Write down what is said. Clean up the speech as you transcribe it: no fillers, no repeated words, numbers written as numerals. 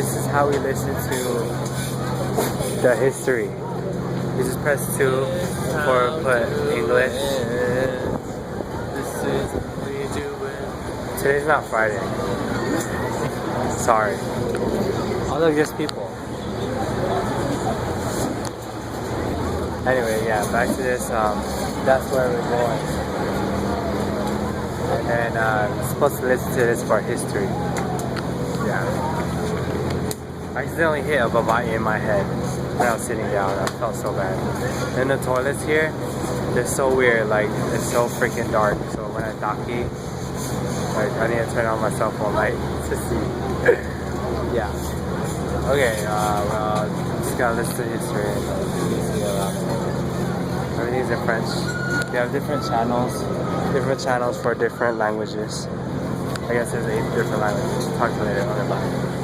this is how we listen to the history. You just press 2 for put English. This is what we do it. Today's not Friday. Sorry. All of just people. Anyway, yeah, back to this. That's where we're going. And I'm supposed to listen to this for history. Yeah. I accidentally hit a babae in my head when I was sitting down. I felt so bad. And the toilets here, they're so weird. Like, it's so freaking dark. So when I daki, like, I need to turn on my cell phone light to see. Yeah. Okay, well, just gotta listen to history. Everything's in French. They have different channels for different languages. I guess there's 8 different languages. Talk to you later. Okay, bye.